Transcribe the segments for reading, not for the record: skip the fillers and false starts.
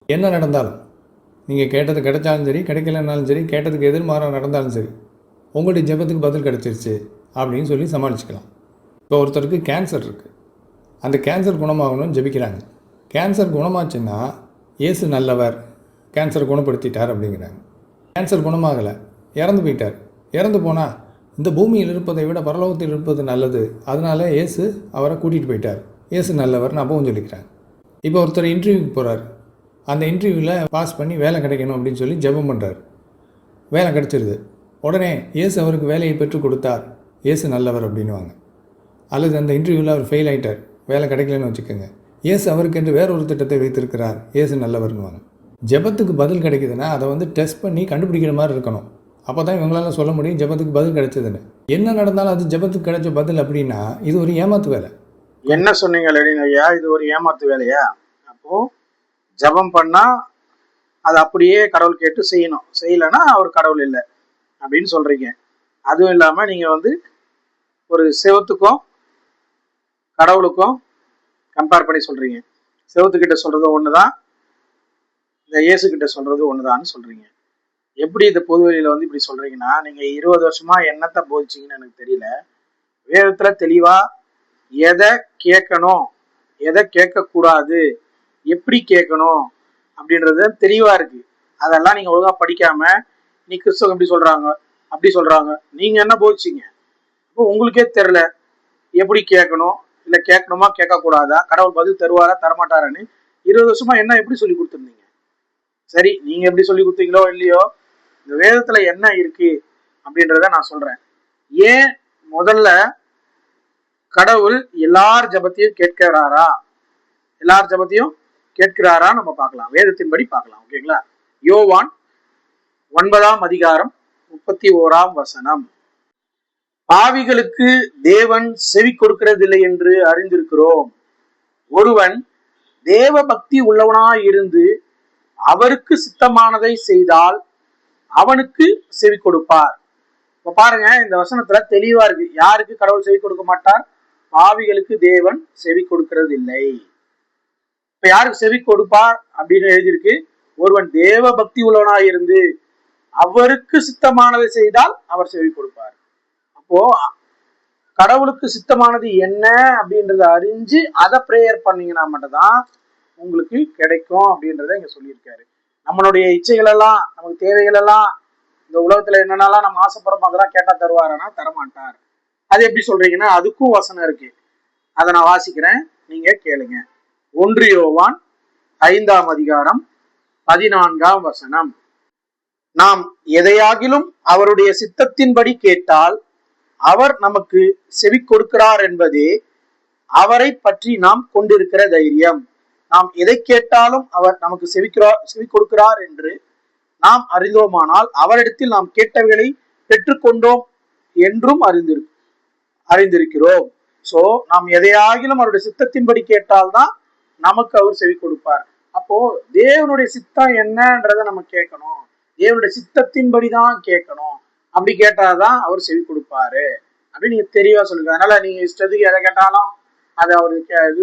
என்ன நடந்தாலும், நீங்கள் கேட்டது கிடைச்சாலும் சரி, கிடைக்கலனாலும் சரி, கேட்டதுக்கு எதிர்மாறாக நடந்தாலும் சரி, உங்களுடைய ஜெபத்துக்கு பதில் கிடச்சிருச்சு அப்படின்னு சொல்லி சமாளிச்சுக்கலாம். இப்போ ஒருத்தருக்கு கேன்சர் இருக்குது, அந்த கேன்சர் குணமாகணும்னு ஜெபிக்கிறாங்க. கேன்சர் குணமாச்சுன்னா இயேசு நல்லவர், கேன்சர் குணப்படுத்திட்டார் அப்படிங்கிறாங்க. கேன்சர் குணமாகலை, இறந்து போயிட்டார். இறந்து போனால் இந்த பூமியில் இருப்பதை விட பரலோகத்தில் இருப்பது நல்லது, அதனால் இயேசு அவரை கூட்டிகிட்டு போயிட்டார், இயேசு நல்லவர்னு அப்பவும் சொல்லிக்கிறாங்க. இப்போ ஒருத்தர் இன்டர்வியூக்கு போகிறார், அந்த இன்டர்வியூவில் பாஸ் பண்ணி வேலை கிடைக்கணும் அப்படின்னு சொல்லி ஜெபம் பண்ணுறார். வேலை கிடச்சிருது. உடனே இயேசு அவருக்கு வேலையை பெற்றுக் கொடுத்தார், இயேசு நல்லவர் அப்படின்வாங்க. அல்லது அந்த இன்டர்வியூவில் அவர் ஃபெயில் ஆகிட்டார், வேலை கிடைக்கலன்னு வச்சுக்கோங்க, இயேசு அவருக்கு என்று வேற ஒரு திட்டத்தை வைத்திருக்கிறார், இயேசு நல்லவர்னுவாங்க. ஜெபத்துக்கு பதில் கிடைக்குதுன்னா அதை டெஸ்ட் பண்ணி கண்டுபிடிக்கிற மாதிரி இருக்கணும். அப்போ தான் இவங்களால சொல்ல முடியும் ஜெபத்துக்கு பதில் கிடைச்சதுன்னு. என்ன நடந்தாலும் அது ஜெபத்துக்கு கிடைச்ச பதில் அப்படின்னா இது ஒரு ஏமாத்து வேலை. என்ன சொன்னீங்க ஐயா, இது ஒரு ஏமாத்து வேலையா? அப்போ ஜெபம் பண்ணா அது அப்படியே கடவுள் கேட்டு செய்யணும், செய்யலைன்னா அவர் கடவுள் இல்லை அப்படின்னு சொல்றீங்க. அதுவும் இல்லாம நீங்க ஒரு செவத்துக்கும் கடவுளுக்கும் கம்பேர் பண்ணி சொல்றீங்க. செவத்துக்கிட்ட சொல்றது ஒண்ணுதான், இந்த இயேசு கிட்ட சொல்றது ஒண்ணுதான்னு சொல்றீங்க. எப்படி இந்த பொதுவெளியில இப்படி சொல்றீங்கன்னா, நீங்க 20 வருஷமா என்னத்தை போதிச்சீங்கன்னு எனக்கு தெரியல. வேதத்துல தெளிவா எதை கேட்கணும், எதை கேட்கக்கூடாது, எப்படி கேட்கணும் அப்படின்றது தெளிவா இருக்கு. அதெல்லாம் நீங்க ஒழுங்கா படிக்காம நீ கிறிஸ்தவம் எப்படி சொல்றாங்க அப்படி சொல்றாங்க, நீங்க என்ன போதிச்சீங்க? இப்போ உங்களுக்கே தெரியல எப்படி கேட்கணும், இல்ல கேட்கணுமா கேட்கக்கூடாதா, கடவுள் பதில் தருவாரா தரமாட்டாரான்னு 20 வருஷமா என்ன எப்படி சொல்லி கொடுத்துருந்தீங்க? சரி, நீங்க எப்படி சொல்லி கொடுத்தீங்களோ இல்லையோ, இந்த வேதத்துல என்ன இருக்கு அப்படின்றத நான் சொல்றேன். ஏன் முதல்ல கடவுள் எல்லார் ஜபத்தையும் கேட்கிறாரா, எல்லார் ஜபத்தையும் கேட்கிறாரா நம்ம பார்க்கலாம், வேதத்தின்படி பார்க்கலாம். ஓகேங்களா? யோவான் 9ஆம் அதிகாரம் 31ஆம் வசனம். பாவிகளுக்கு தேவன் செவி கொடுக்கிறதில்லை என்று அறிந்திருக்கிறோம். ஒருவன் தேவ பக்தி உள்ளவனாய் இருந்து அவருக்கு சித்தமானதை செய்தால் அவனுக்கு செவி கொடுப்பார். இப்ப பாருங்க, இந்த வசனத்துல தெளிவா இருக்கு. யாருக்கு கடவுள் செவி கொடுக்க மாட்டார்? பாவிகளுக்கு தேவன் செவி கொடுக்கிறது இல்லை. இப்ப யாருக்கு செவி கொடுப்பார் அப்படின்னு எழுதியிருக்கு? ஒருவன் தேவ பக்தி உள்ளவனாய் இருந்து அவருக்கு சித்தமானதை செய்தால் அவர் செவி கொடுப்பார். அப்போ கடவுளுக்கு சித்தமானது என்ன அப்படின்றத அறிஞ்சு அதை பிரேயர் பண்ணீங்கன்னா மட்டும்தான் உங்களுக்கு கிடைக்கும் அப்படின்றத இங்க சொல்லியிருக்காரு. நம்மளுடைய இச்சைகள் எல்லாம், நமக்கு தேவைகள் எல்லாம், இந்த உலகத்துல என்னென்னலாம் நம்ம ஆசைப்படுறோம் அதெல்லாம் கேட்டா தருவாருன்னா தரமாட்டார். அது எப்படி சொல்றீங்கன்னா அதுக்கும் வசனம் இருக்கு. அதை நான் வாசிக்கிறேன், நீங்க கேளுங்க. 1 யோவான் 5ஆம் அதிகாரம் 14ஆம் வசனம். நாம் எதையாகிலும் அவருடைய சித்தத்தின்படி கேட்டால் அவர் நமக்கு செவி கொடுக்கிறார் என்பதே அவரை பற்றி நாம் கொண்டிருக்கிற தைரியம். நாம் எதை கேட்டாலும் அவர் நமக்கு செவி கொடுக்கிறார் என்று நாம் அறிந்தோமானால் அவரிடத்தில் நாம் கேட்டவைகளை பெற்றுக்கொண்டோம் என்றும் அறிந்திருக்கிறோம். சோ நாம் எதையாகிலும் அவருடைய சித்தத்தின்படி கேட்டால்தான் நமக்கு அவர் செவி கொடுப்பார். அப்போ தேவனுடைய சித்தம் என்னன்றத நம்ம கேட்கணும், தேவனுடைய சித்தத்தின்படிதான் கேட்கணும். அப்படி கேட்டாதான் அவர் செவி கொடுப்பாரு அப்படின்னு நீங்க தெளிவா சொல்லுங்க. அதனால நீங்க இஷ்டத்துக்கு எதை கேட்டாலும் அதை அவரு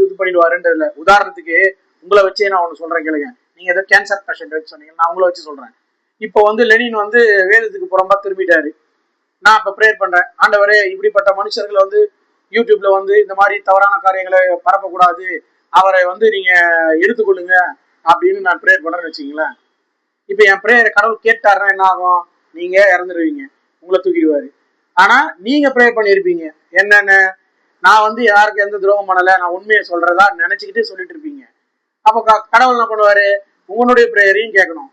இது பண்ணிடுவாருன்றதுல. உதாரணத்துக்கு உங்களை வச்சே நான் ஒண்ணு சொல்றேன் கேளுங்க. நீங்க ஏதோ கேன்சர் பேஷண்ட் வச்சு சொன்னீங்க, நான் உங்களை வச்சு சொல்றேன். இப்போ லெனின் வேதத்துக்கு புறம்பா திரும்பிட்டாரு. நான் இப்ப ப்ரேயர் பண்றேன், ஆண்டவரே இப்படிப்பட்ட மனுஷர்களை யூடியூப்ல இந்த மாதிரி தவறான காரியங்களை பரப்பக்கூடாது, அவரை நீங்க எடுத்துக்கொள்ளுங்க அப்படின்னு நான் ப்ரேயர் பண்றேன்னு வச்சுக்கீங்களேன். இப்ப என் ப்ரேயரை கடவுள் கேட்டாருன்னா என்ன ஆகும்? நீங்க இறந்துருவீங்க, உங்களை தூக்கிடுவாரு. ஆனா நீங்க ப்ரேயர் பண்ணிருப்பீங்க என்னன்னு, நான் யாருக்கு எந்த துரோகம் பண்ணல, நான் உண்மையை சொல்றதா நினைச்சுக்கிட்டு சொல்லிட்டு இருப்பீங்க. அப்ப கடவுள் என்ன பண்ணுவாரு? உங்களுடைய பிரேயரையும் கேட்கணும்,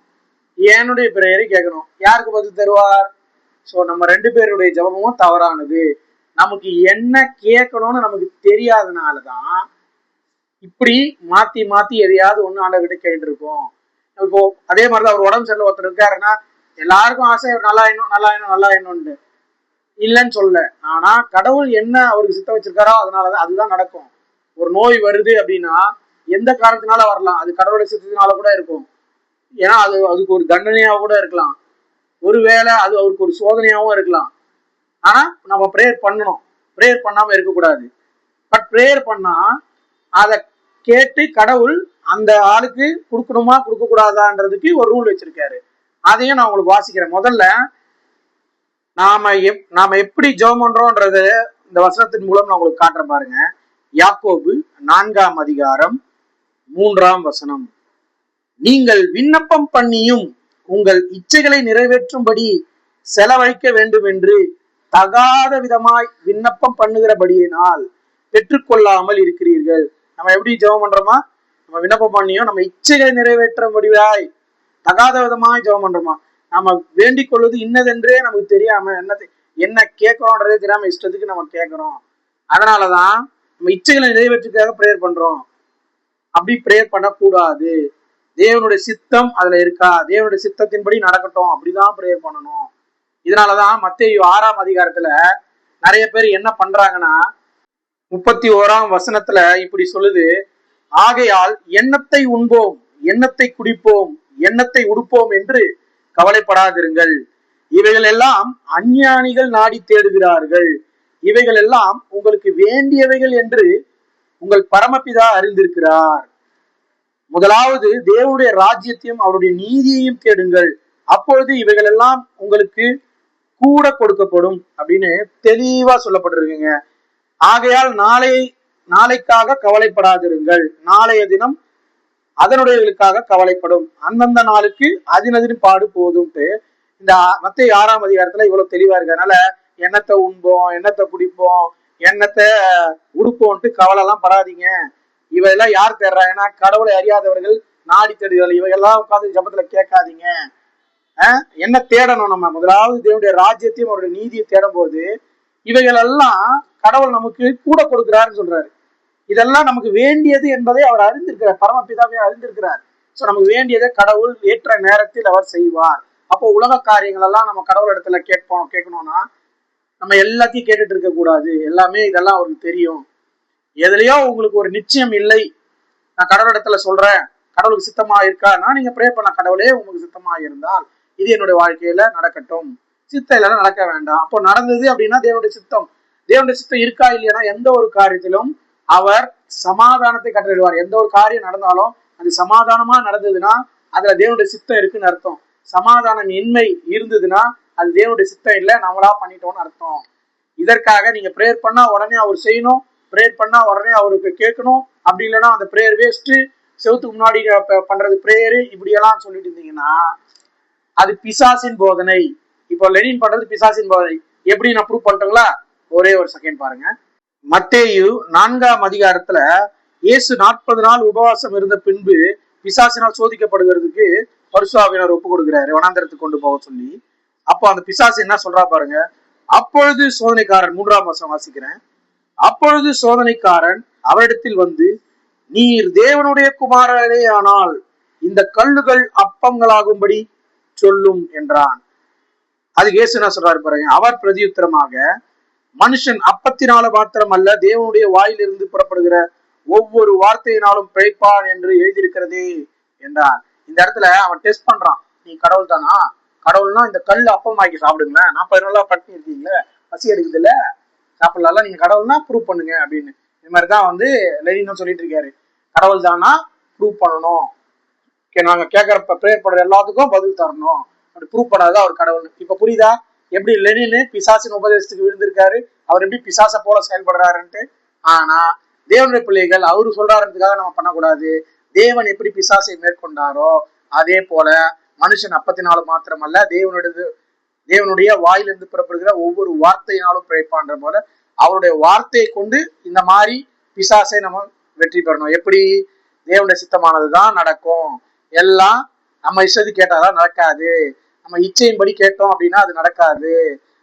என்னுடைய பிரேயரையும் கேட்கணும். யாருக்கு பதில் தருவார்? சோ நம்ம 2 பேருடைய ஜபமும் தவறானது. நமக்கு என்ன கேட்கணும்னு நமக்கு தெரியாதனாலதான் இப்படி மாத்தி மாத்தி எதையாவது ஒண்ணு ஆண்டவர்கிட்ட கேட்டு இருக்கோம். இப்போ அதே மாதிரிதான் ஒரு உடம்பு சரியில்லை ஒருத்தர் இருக்காருன்னா எல்லாருக்கும் ஆசை நல்லா இன்னும் நல்லா இன்னும் நல்லா இன்னும்னு இல்லைன்னு சொல்ல. ஆனா கடவுள் என்ன அவருக்கு சித்த வச்சிருக்காரோ அதனாலதான் அதுதான் நடக்கும். ஒரு நோய் வருது அப்படின்னா எந்த காரணத்தினால வரலாம், அது கடவுளுடைய சித்தத்தினால கூட இருக்கும். ஏன்னா அதுக்கு ஒரு தண்டனையாக கூட இருக்கலாம், ஒருவேளை அது அவருக்கு ஒரு சோதனையாகவும் இருக்கலாம். ஆனா நம்ம ப்ரேயர் பண்ணணும், ப்ரேயர் பண்ணாம இருக்கக்கூடாது. பட் ப்ரேயர் பண்ணா அதை கேட்டு கடவுள் அந்த ஆளுக்கு கொடுக்கணுமா கொடுக்க கூடாதான்றதுக்கு ஒரு ரூல் வச்சிருக்காரு. அதையும் நான் உங்களுக்கு வாசிக்கிறேன். முதல்ல நாம எப்படி ஜெபம் பண்றோம்ன்றது இந்த வசனத்தின் மூலம் நான் உங்களுக்கு காட்டுறேன் பாருங்க. யாக்கோபு 4ஆம் அதிகாரம் 3ஆம் வசனம். நீங்கள் விண்ணப்பம் பண்ணியும் உங்கள் இச்சைகளை நிறைவேற்றும்படி செலவழிக்க வேண்டும் என்று தகாத விதமாய் விண்ணப்பம் பண்ணுகிறபடியினால் பெற்றுக்கொள்ளாமல் இருக்கிறீர்கள். நம்ம எப்படி ஜெபம் பண்றோமா? நம்ம விண்ணப்பம் பண்ணியும் நம்ம இச்சைகளை நிறைவேற்றும்படியாய் தகாத விதமாய் ஜெபம் பண்றோமா? நம்ம வேண்டிக் கொள்வது இன்னதென்றே நமக்கு தெரியாம என்ன கேட்கறோன்றதே தெரியாம இஷ்டத்துக்கு நம்ம கேட்கிறோம். அதனாலதான் நம்ம இச்சைகளை நிறைவேற்றுக்காக பிரேயர் பண்றோம். அப்படி பிரேயர் பண்ணக்கூடாது. தேவனுடைய சித்தம் அதுல இருக்கா, தேவனுடைய சித்தத்தின்படி நடக்கட்டும், அப்படிதான் பிரேயர் பண்ணணும். இதனாலதான் மத்தேயு 6ஆம் அதிகாரத்துல நிறைய பேர் என்ன பண்றாங்கன்னா 31ஆம் வசனத்துல இப்படி சொல்லுது, ஆகையால் எண்ணத்தை உண்போம், எண்ணத்தை குடிப்போம், எண்ணத்தை உடுப்போம் என்று கவலைப்படாதிருங்கள். இவைகள் எல்லாம் அஞ்ஞானிகள் நாடி தேடுகிறார்கள். இவைகள் எல்லாம் உங்களுக்கு வேண்டியவைகள் என்று உங்கள் பரமபிதா அறிந்திருக்கிறார். முதலாவது தேவனுடைய ராஜ்யத்தையும் அவருடைய நீதியையும் தேடுங்கள், அப்பொழுது இவைகள் எல்லாம் உங்களுக்கு கூட கொடுக்கப்படும் அப்படின்னு தெளிவா சொல்லப்பட்டிருக்குங்க. ஆகையால் நாளைக்காக கவலைப்படாதிருங்கள், நாளைய தினம் அதனுடையவர்களுக்காக கவலைப்படும், அந்தந்த நாளுக்கு அதினதின் பாடு போதும்ட்டு இந்த மத்தேயு 6ஆம் அதிகாரத்துல இவ்வளவு தெளிவா இருக்கு. அதனால எண்ணத்தை உண்போம், எண்ணத்தை குடிப்போம், எண்ணத்தை உடுப்போம்ட்டு கவலை எல்லாம் படாதீங்க. இவையெல்லாம் யார் தேடுறாங்கன்னா கடவுளை அறியாதவர்கள் நாடி தேடுகள். இவையெல்லாம் உட்காந்து ஜபத்துல கேட்காதீங்க. என்ன தேடணும்? நம்ம முதலாவது தேவனுடைய ராஜ்யத்தையும் அவருடைய நீதியை தேடும் போது இவைகள் எல்லாம் கடவுள் நமக்கு கூட கொடுக்கிறாருன்னு சொல்றாரு. இதெல்லாம் நமக்கு வேண்டியது என்பதை அவர் அறிந்திருக்கிறார், பரமபிதாவே அறிந்திருக்கிறார். சோ நமக்கு வேண்டியதை கடவுள் ஏற்ற நேரத்தில் அவர் செய்வார். அப்போ உலக காரியங்கள் எல்லாம் நம்ம கடவுள் இடத்துல கேட்கணும்னா நம்ம எல்லாத்தையும் கேட்டுட்டு இருக்க கூடாது. எல்லாமே இதெல்லாம் அவருக்கு தெரியும். எதுலயோ உங்களுக்கு ஒரு நிச்சயம் இல்லை, நான் கடவுள் இடத்துல சொல்றேன், கடவுளுக்கு சித்தமா இருக்கான்னா நீங்க ப்ரே பண்ண, கடவுளே உங்களுக்கு சித்தமா இருந்தால் இது என்னுடைய வாழ்க்கையில நடக்கட்டும், சித்தம் இல்லைன்னா நடக்க வேண்டாம். அப்போ நடந்தது அப்படின்னா தேவனுடைய சித்தம். தேவனுடைய சித்தம் இருக்கா இல்லையா? எந்த ஒரு காரியத்திலும் அவர் சமாதானத்தை கட்டளையிடுவார். எந்த ஒரு காரியம் நடந்தாலும் அது சமாதானமா நடந்ததுன்னா அதுல தேவனுடைய சித்தம் இருக்குன்னு அர்த்தம். சமாதானம் இன்மை இருந்ததுன்னா அது தேவனுடைய சித்தம் இல்லை, நம்மளா பண்ணிட்டோம்னு அர்த்தம். இதற்காக நீங்க பிரேயர் பண்ணா உடனே அவர் செய்யணும், பிரேயர் பண்ணா உடனே அவருக்கு கேட்கணும், அப்படி இல்லைன்னா அந்த பிரேயர் வேஸ்ட், செவத்துக்கு முன்னாடி பண்றது பிரேயரு, இப்படியெல்லாம் சொல்லிட்டு இருந்தீங்கன்னா அது பிசாசின் போதனை. இப்போ லெனின் பண்றது பிசாசின் போதனை. எப்படி நான் ப்ரூவ் பண்ணிட்டோங்களா? ஒரே ஒரு செகண்ட் பாருங்க. மத்தேயு 4ஆம் அதிகாரத்துல இயேசு 40 நாள் உபவாசம் இருந்த பின்பு பிசாசினால் சோதிக்கப்படுகிறதுக்கு பரிசுத்தாவியானவர் ஒப்பு கொடுக்கிறாரு, வனாந்தரத்துக்கு கொண்டு போக சொல்லி. அப்போ அந்த பிசாசு என்ன சொல்றா பாருங்க. அப்பொழுது சோதனைக்காரன், 3ஆம் வசனம் வாசிக்கிறேன். அப்பொழுது சோதனைக்காரன் அவரிடத்தில் வந்து, நீர் தேவனுடைய குமாரனே ஆனால் இந்த கல்லுகள் அப்பங்களாகும்படி சொல்லும் என்றான். அது இயேசு என்ன சொல்றாரு பாருங்க. அவர் பிரதியுத்தரமாக, மனுஷன் அப்பத்தினால மாத்திரம் அல்ல, தேவனுடைய வாயிலிருந்து புறப்படுகிற ஒவ்வொரு வார்த்தையினாலும் பிழைப்பான் என்று எழுதியிருக்கிறதே என்றார். இந்த இடத்துல அவன் டெஸ்ட் பண்றான், நீ கடவுள் தானா? கடவுள்னா இந்த கல் அப்பமாக்கி சாப்பிடுங்களேன், 40 நாளா பட்டினி இருக்கீங்களே, பசி எடுக்குது இல்ல, சாப்பிடலாம், நீங்க கடவுள்னா ப்ரூவ் பண்ணுங்க அப்படின்னு. இது மாதிரிதான் வந்து லெனினும் சொல்லிட்டு இருக்காரு. கடவுள் தானா ப்ரூவ் பண்ணணும், நாங்க கேட்கற ப்ரேயர் பண்ற எல்லாத்துக்கும் பதில் தரணும், அப்படி ப்ரூவ் பண்ணாதான் அவர் கடவுள். இப்ப புரியுதா எப்படி லெனின் பிசாசின் உபதேசத்துக்கு விழுந்திருக்காரு, அவர் எப்படி பிசாச போல செயல்படுறாருன்ட்டு. ஆனா தேவனுடைய பிள்ளைகள் அவரு சொல்றாருன்றதுக்காக நம்ம பண்ணக்கூடாது. தேவன் எப்படி பிசாசை மேற்கொண்டாரோ அதே போல மனுஷன் அப்பத்தினால மாத்திரம் அல்ல, தேவனுடைய வாயிலிருந்து புறப்படுகிற ஒவ்வொரு வார்த்தையினாலும் பிழைப்பான்ற போல அவருடைய வார்த்தையை கொண்டு இந்த மாதிரி பிசாசை நம்ம வெற்றி பெறணும். எப்படி? தேவனுடைய சித்தமானதுதான் நடக்கும். எல்லாம் நம்ம இஷ்டத்து கேட்டாதான் நடக்காது, நம்ம இச்சையின்படி கேட்டோம் அப்படின்னா அது நடக்காது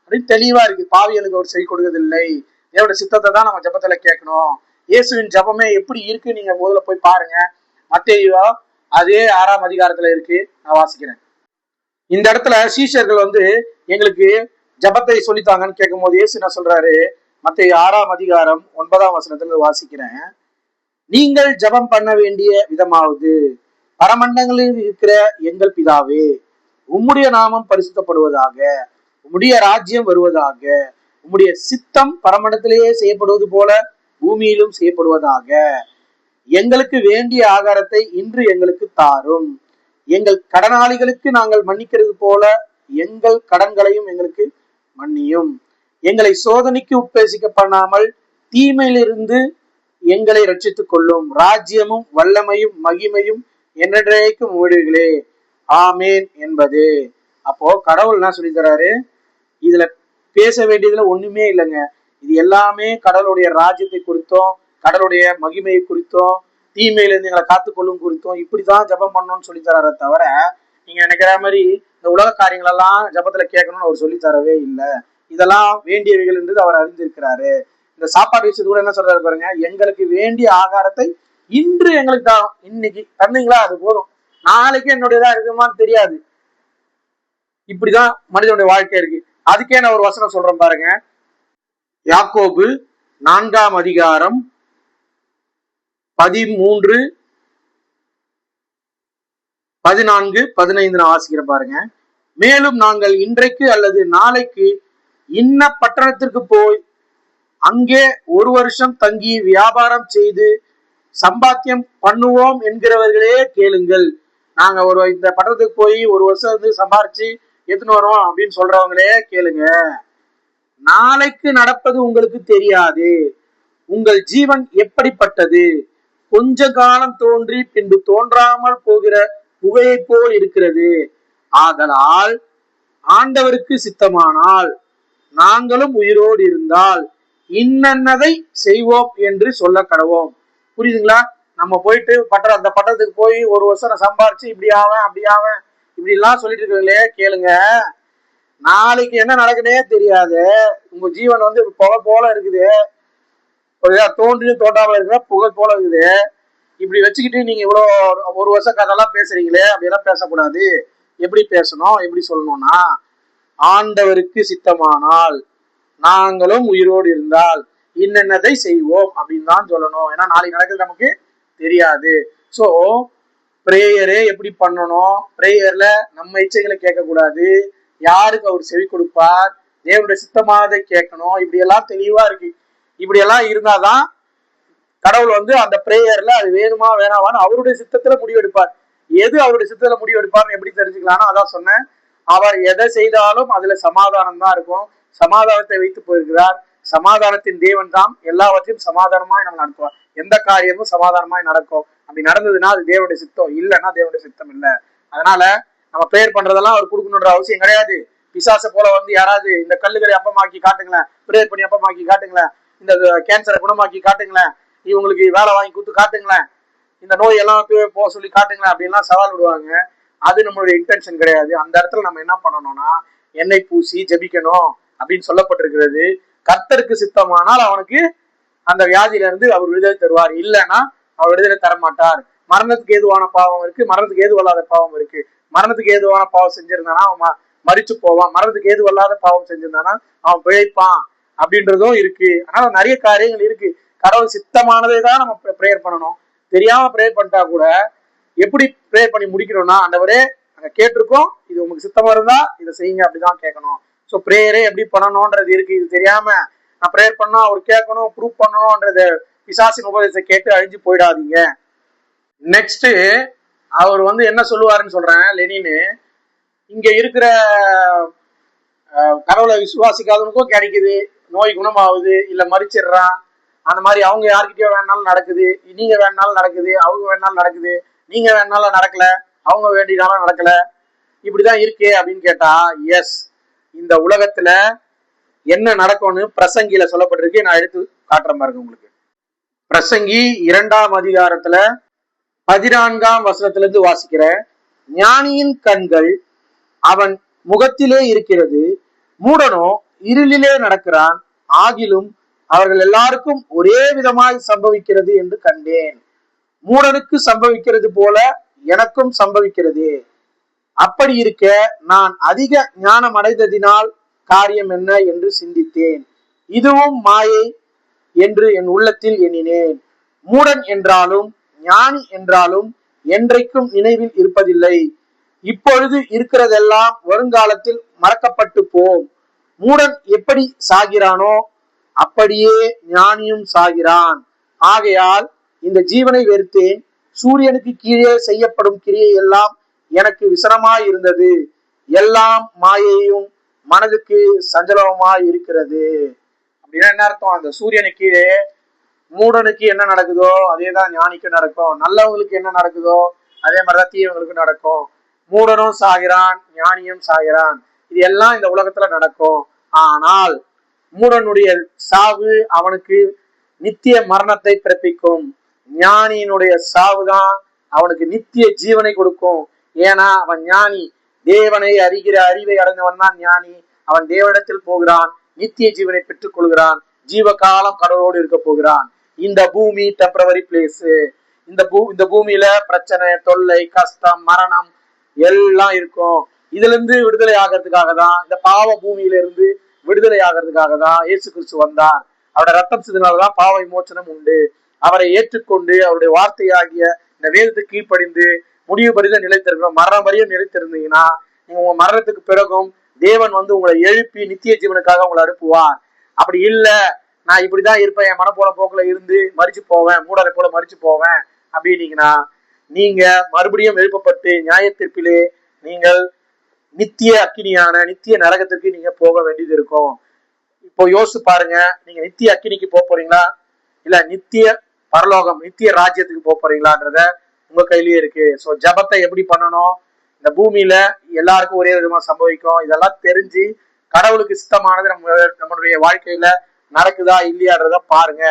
அப்படின்னு தெளிவா இருக்கு. பாவியலுக்கு அவர் செவி கொடுக்கறதில்லை, தேவனுடைய சித்தத்தை தான் நம்ம ஜபத்துல கேட்கணும். இயேசுவின் ஜபமே எப்படி இருக்கு நீங்க முதல்ல போய் பாருங்க. மத்தேயு அதே 6ஆம் அதிகாரத்துல இருக்கு, நான் வாசிக்கிறேன். இந்த இடத்துல சீஷர்கள் வந்து எங்களுக்கு ஜபத்தை சொல்லித்தாங்கன்னு கேட்கும் போது இயேசு என்ன சொல்றாரு, மத்தேயு 6ஆம் அதிகாரம் 9ஆம் வசனத்துல வாசிக்கிறேன். நீங்கள் ஜபம் பண்ண வேண்டிய விதமாவது, பரமண்டங்களில் இருக்கிற எங்கள் பிதாவே, உம்முடைய நாமம் பரிசுத்தப்படுவதாக, உம்முடைய ராஜ்யம் வருவதாக, உம்முடைய சித்தம் பரமண்டத்திலேயே செய்யப்படுவது போல பூமியிலும் செய்யப்படுவதாக. எங்களுக்கு வேண்டிய ஆகாரத்தை இன்று எங்களுக்கு தாரும். எங்கள் கடனாளிகளுக்கு நாங்கள் மன்னிக்கிறது போல எங்கள் கடன்களையும் எங்களுக்கு மன்னியும். எங்களை சோதனைக்கு உட்பேசிக்க பண்ணாமல் தீமையிலிருந்து எங்களை ரட்சித்துக் கொள்ளும். ராஜ்யமும் வல்லமையும் மகிமையும் என்றைக்கும் உங்களுடையவைகளே. ஆமேன் என்பது. அப்போ கடவுள் என்ன சொல்லி தராரு? இதுல பேச வேண்டியதுல ஒண்ணுமே இல்லைங்க. இது எல்லாமே கடவுளுடைய ராஜ்யத்தை குறித்தும், கடவுளுடைய மகிமையை குறித்தும், தீமையிலிருந்து எங்களை காத்துக்கொள்ளும் குறித்தும் இப்படிதான் ஜபம் பண்ணணும்னு சொல்லி தரார தவிர, நீங்க நினைக்கிற மாதிரி இந்த உலக காரியங்கள் எல்லாம் ஜபத்துல கேட்கணும்னு அவர் சொல்லி தரவே இல்லை. இதெல்லாம் வேண்டியவைகள் என்று அவர் அறிந்திருக்கிறாரு. இந்த சாப்பாடு விஷயத்து கூட என்ன சொல்றாரு பாருங்க, எங்களுக்கு வேண்டிய ஆகாரத்தை இன்று எங்களுக்கு தான். இன்னைக்கு தந்தீங்களா அது போதும், நாளைக்கு என்னுடையதா இருக்குமான்னு தெரியாது. இப்படிதான் மனிதனுடைய வாழ்க்கை இருக்கு. அதுக்கே நான் ஒரு வசனம் சொல்றேன் பாருங்க. யாக்கோபு 4ஆம் அதிகாரம் 13, 14, 15 நான் வாசிக்கிறேன் பாருங்க. மேலும் நாங்கள் இன்றைக்கு அல்லது நாளைக்கு இன்ன பட்டணத்திற்கு போய் அங்கே 1 வருஷம் தங்கி வியாபாரம் செய்து சம்பாத்தியம் பண்ணுவோம் என்கிறவர்களே கேளுங்கள். நாங்க இந்த பட்டணத்துக்கு போய் 1 வருஷம் வந்து சம்பாரிச்சு எடுத்துன்னு வரோம் அப்படின்னு சொல்றவங்களே கேளுங்க. நாளைக்கு நடப்பது உங்களுக்கு தெரியாது. உங்கள் ஜீவன் எப்படிப்பட்டது? கொஞ்ச காலம் தோன்றி பின்பு தோன்றாமல் போகிற புகையை போல் இருக்கிறது. ஆதலால் ஆண்டவருக்கு சித்தமானால் நாங்களும் உயிரோடு இருந்தால் இன்னதை செய்வோம் என்று சொல்ல கடவோம். புரியுதுங்களா? நம்ம போயிட்டு அந்த பட்டணத்துக்கு போய் 1 வருஷம் நான் சம்பாரிச்சு இப்படி ஆவேன் அப்படி ஆவேன் இப்படி எல்லாம் சொல்லிட்டு இருக்கீங்களே கேளுங்க. நாளைக்கு என்ன நடக்குன்னே தெரியாது. உங்க ஜீவன் வந்து புகை போல இருக்குது, தோன்றியும் தோன்றாம இருக்கிற புகை போல இருக்குது. இப்படி வச்சுக்கிட்டு நீங்க இவ்வளவு 1 வருஷம் கதெல்லாம் பேசுறீங்களே, அப்படியெல்லாம் பேசக்கூடாது. எப்படி பேசணும், எப்படி சொல்லணும்னா, ஆண்டவருக்கு சித்தமானால் நாங்களும் உயிரோடு இருந்தால் இன்னதை செய்வோம் அப்படின்னு தான் சொல்லணும். ஏன்னா நாளைக்கு நடக்குது நமக்கு தெரியாது. சோ பிரேயரே எப்படி பண்ணணும்? பிரேயர்ல நம்ம இச்சைகளை கேட்க கூடாது. யாருக்கு அவர் செவி கொடுப்பார், தேவனுடைய சித்தமானதை கேட்கணும். இப்படி எல்லாம் தெளிவா இருக்கு. இப்படி எல்லாம் இருந்தாதான் கடவுள் வந்து அந்த பிரேயர்ல அது வேணுமா வேணாமான்னு அவருடைய சித்தத்துல முடிவெடுப்பார். எது அவருடைய சித்தத்துல முடிவெடுப்பார்னு எப்படி தெரிஞ்சுக்கலாம்னா, அதான் சொன்னேன், அவர் எதை செய்தாலும் அதுல சமாதானம் தான் இருக்கும். சமாதானத்தை வைத்து போயிருக்கிறார். சமாதானத்தின் தேவன் தான் எல்லாவற்றையும் சமாதானமாய் நம்ம நடத்துவார். எந்த காரியமும் சமாதானமாய் நடக்கும். அப்படி நடந்ததுன்னா அது தேவனுடைய சித்தம், இல்லைன்னா தேவனுடைய சித்தம் இல்லை. அதனால நம்ம பிரேயர் பண்றதெல்லாம் அவர் கொடுக்கணுன்ற அவசியம் கிடையாது. பிசாசை போல வந்து யாராவது இந்த கல்லுகளை அப்பமாக்கி காட்டுங்களேன், பிரேயர் பண்ணி அப்பமாக்கி காட்டுங்களேன், இந்த கேன்சரை குணமாக்கி காட்டுங்களேன், இவங்களுக்கு வேலை வாங்கி கொடுத்து காட்டுங்களேன், இந்த நோய் எல்லாம் போக சொல்லி காட்டுங்களேன் அப்படின்லாம் சவால் விடுவாங்க. அது நம்மளுடைய இன்டென்ஷன் கிடையாது. அந்த இடத்துல நம்ம என்ன பண்ணணும்னா, எண்ணெய் பூசி ஜபிக்கணும் அப்படின்னு சொல்லப்பட்டிருக்கிறது. கர்த்தருக்கு சித்தமானால் அவனுக்கு அந்த வியாதியில இருந்து அவர் விடுதலை தருவார், இல்லைன்னா அவர் விடுதலை தர மாட்டார். மரணத்துக்கு ஏதுவான பாவம் இருக்கு, மரணத்துக்கு ஏதுவல்லாத பாவம் இருக்கு. மரணத்துக்கு ஏதுவான பாவம் செஞ்சிருந்தானா அவன் மறிச்சு போவான், மரணத்துக்கு ஏதுவல்லாத பாவம் செஞ்சிருந்தானா அவன் பிழைப்பான் அப்படின்றதும் இருக்கு. அதனால நிறைய காரியங்கள் இருக்கு. கடவுள் சித்தமானதை தான் நம்ம ப்ரேயர் பண்ணணும். தெரியாம ப்ரேயர் பண்ணிட்டா கூட எப்படி ப்ரேயர் பண்ணி முடிக்கணும்னா, ஆண்டவரே நாங்க கேட்டிருக்கோம், இது உங்களுக்கு சித்தமா இருந்தா இதை செய்யுங்க அப்படிதான் கேட்கணும். ஸோ ப்ரேயரே எப்படி பண்ணணும்ன்றது இருக்கு. இது தெரியாம நான் ப்ரேயர் பண்ணா அவர் கேட்கணும் ப்ரூவ் பண்ணணும்ன்றது பிசாசின் உபதேசத்தை கேட்டு அழிஞ்சு போயிடாதீங்க. நெக்ஸ்ட் அவர் வந்து என்ன சொல்லுவாருன்னு சொல்றேன். லெனின்னு இங்க இருக்கிற கடவுளை விசுவாசிக்காதவனுக்கும் கிடைக்குது, நோய் குணமாகுது, இல்ல மறிச்சிடுறான், அந்த மாதிரி அவங்க யாருக்கிட்டயோ வேணாலும் நடக்குது, நீங்க வேணாலும் நடக்குது, அவங்க வேணாலும் நடக்குது, நீங்க வேணாலும் நடக்கல, அவங்க வேண்டினாலும் நடக்கல, இப்படிதான் இருக்கு அப்படின்னு கேட்டா, எஸ், இந்த உலகத்துல என்ன நடக்கும்னு பிரசங்கில சொல்லப்பட்டிருக்கு. நான் எடுத்து காட்டுறேன் பாருங்க உங்களுக்கு. பிரசங்கி 2ஆம் அதிகாரத்துல 14ஆம் வசனத்திலிருந்து வாசிக்கிறேன். ஞானியின் கண்கள் அவன் முகத்திலே இருக்கிறது, மூடனோ இருளிலே நடக்கிறான், ஆகிலும் அவர்கள் எல்லாருக்கும் ஒரே விதமாய் சம்பவிக்கிறது என்று கண்டேன். மூடனுக்கு சம்பவிக்கிறது போல எனக்கும் சம்பவிக்கிறது. அப்படி இருக்க நான் அதிக ஞானம் அடைந்ததினால் காரியம் என்ன என்று சிந்தித்தேன். இதுவும் மாயை என்று என் உள்ளத்தில் எண்ணினேன். மூடன் என்றாலும் ஞானி என்றாலும் என்றைக்கும் நினைவில் இருப்பதில்லை. இப்பொழுது இருக்கிறதெல்லாம் வருங்காலத்தில் மறக்கப்பட்டு போம். மூடன் எப்படி சாகிறானோ அப்படியே ஞானியும் சாகிறான். ஆகையால் இந்த ஜீவனை வெறுத்தேன். சூரியனுக்கு கீழே செய்யப்படும் கிரியை எல்லாம் எனக்கு விசனமாய் இருந்தது. எல்லாம் மாயையும் மனதுக்கு சஞ்சலமாய் இருக்கிறது. அப்படின்னா என்ன அர்த்தம்? அந்த சூரியனுக்கு கீழே மூடனுக்கு என்ன நடக்குதோ அதேதான் ஞானிக்கு நடக்கும். நல்லவங்களுக்கு என்ன நடக்குதோ அதே மாதிரிதான் தீயவங்களுக்கு நடக்கும். மூடனும் சாகிறான், ஞானியும் சாகிறான். இது எல்லாம் இந்த உலகத்துல நடக்கும். ஆனால் மூடனுடைய சாவு அவனுக்கு நித்திய மரணத்தை பிறப்பிக்கும். ஞானியினுடைய சாவுதான் அவனுக்கு நித்திய ஜீவனை கொடுக்கும். ஏன்னா அவன் ஞானி, தேவனை அறிகிற அறிவை அடைந்தவன் தான் ஞானி. அவன் தேவனிடத்தில் போகிறான், நித்திய ஜீவனை பெற்றுக் கொள்கிறான், ஜீவ காலம் கடவுளோடு இருக்க போகிறான். இந்த பூமி டெம்பரவரி பிளேஸ். இந்த பூமியில பிரச்சனை, தொல்லை, கஷ்டம், மரணம் எல்லாம் இருக்கும். இதுல இருந்து விடுதலை ஆகிறதுக்காக தான், இந்த பாவ பூமியில இருந்து விடுதலை ஆகிறதுக்காக தான் இயேசு கிறிஸ்து வந்தார். அவருடைய ரத்தம் சிந்தினால்தான் பாவ விமோச்சனம் உண்டு. அவரை ஏற்றுக்கொண்டு அவருடைய வார்த்தையாகிய இந்த வேதத்துக்கு கீழ்ப்படிந்து முடிவு பரித நிலைத்திருக்கணும். மரணம் வரையும் நிலைத்திருந்தீங்கன்னா நீங்க உங்க மரணத்துக்கு பிறகும் தேவன் உங்களை எழுப்பி நித்திய ஜீவனுக்காக உங்களை அனுப்புவார். அப்படி இல்ல, நான் இப்படிதான் இருப்பேன், என் மனப்போல போக்குல இருந்து மறிச்சு போவேன், மூடரை போல மறிச்சு போவேன் அப்படின்னீங்கன்னா நீங்க மறுபடியும் எழுப்பப்பட்டு நியாயத்தீர்ப்பிலே நீங்கள் நித்திய அக்கினியான நித்திய நரகத்திற்கு நீங்க போக வேண்டியது இருக்கும். இப்போ யோசிச்சு பாருங்க, நீங்க நித்திய அக்கினிக்கு போறீங்களா இல்ல நித்திய பரலோகம் நித்திய ராஜ்யத்துக்கு போறீங்களான்றத உங்க கையிலேயே இருக்கு. ஸோ ஜபத்தை எப்படி பண்ணணும்? இந்த பூமியில எல்லாருக்கும் ஒரே விதமா சம்பவிக்கும். இதெல்லாம் தெரிஞ்சு கடவுளுக்கு சித்தமானது நம்மளுடைய வாழ்க்கையில நடக்குதா இல்லையான்றத பாருங்க.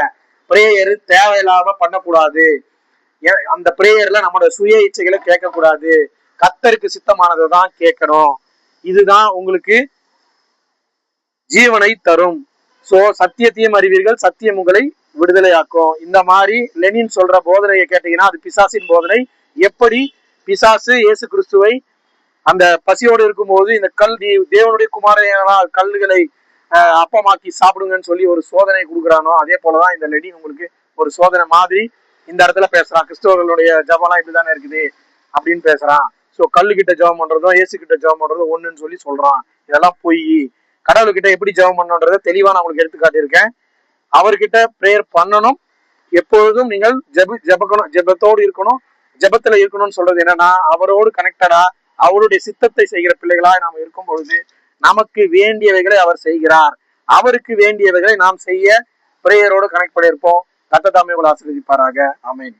பிரேயர் தேவையில்லாம பண்ணக்கூடாது. அந்த பிரேயர்ல நம்மளோட சுய இச்சைகளை கேட்கக்கூடாது. கர்த்தருக்கு சித்தமானதை தான் கேட்கணும். இதுதான் உங்களுக்கு ஜீவனை தரும். சோ சத்தியத்தையும் அறிவீர்கள், சத்தியம் உங்களை விடுதலையாக்கும். இந்த மாதிரி லெனின் சொல்ற போதனையை கேட்டீங்கன்னா அது பிசாசின் போதனை. எப்படி பிசாசு இயேசு கிறிஸ்துவை அந்த பசியோடு இருக்கும்போது இந்த தேவனுடைய குமாரனா கல்லுகளை அப்பமாக்கி சாப்பிடுங்கன்னு சொல்லி ஒரு சோதனை கொடுக்குறானோ அதே போலதான் இந்த லெனின் உங்களுக்கு ஒரு சோதனை மாதிரி இந்த இடத்துல பேசுறான். கிறிஸ்தவர்களுடைய ஜபம்லாம் இப்படிதானே இருக்குது அப்படின்னு பேசுறான். சோ கல்லுகிட்ட ஜபம் பண்றதும் இயேசு கிட்ட ஜபம் பண்றதும் ஒண்ணுன்னு சொல்லி சொல்றான். இதெல்லாம் பொய். கடவுள்கிட்ட எப்படி ஜபம் பண்ணணுன்றத தெளிவா நான் உங்களுக்கு எடுத்து காட்டியிருக்கேன். அவர்கிட்ட பிரேயர் பண்ணணும். எப்பொழுதும் நீங்கள் ஜெபத்தோடு இருக்கணும். ஜெபத்துல இருக்கணும்னு சொல்றது என்னன்னா, அவரோடு கனெக்டடா அவருடைய சித்தத்தை செய்கிற பிள்ளைகளா நாம் இருக்கும் பொழுது நமக்கு வேண்டியவைகளை அவர் செய்கிறார். அவருக்கு வேண்டியவைகளை நாம் செய்ய பிரேயரோடு கனெக்ட் பண்ணியிருப்போம். கர்த்தர் தாமே உங்களை ஆசீர்வதிப்பாராக. ஆமென்.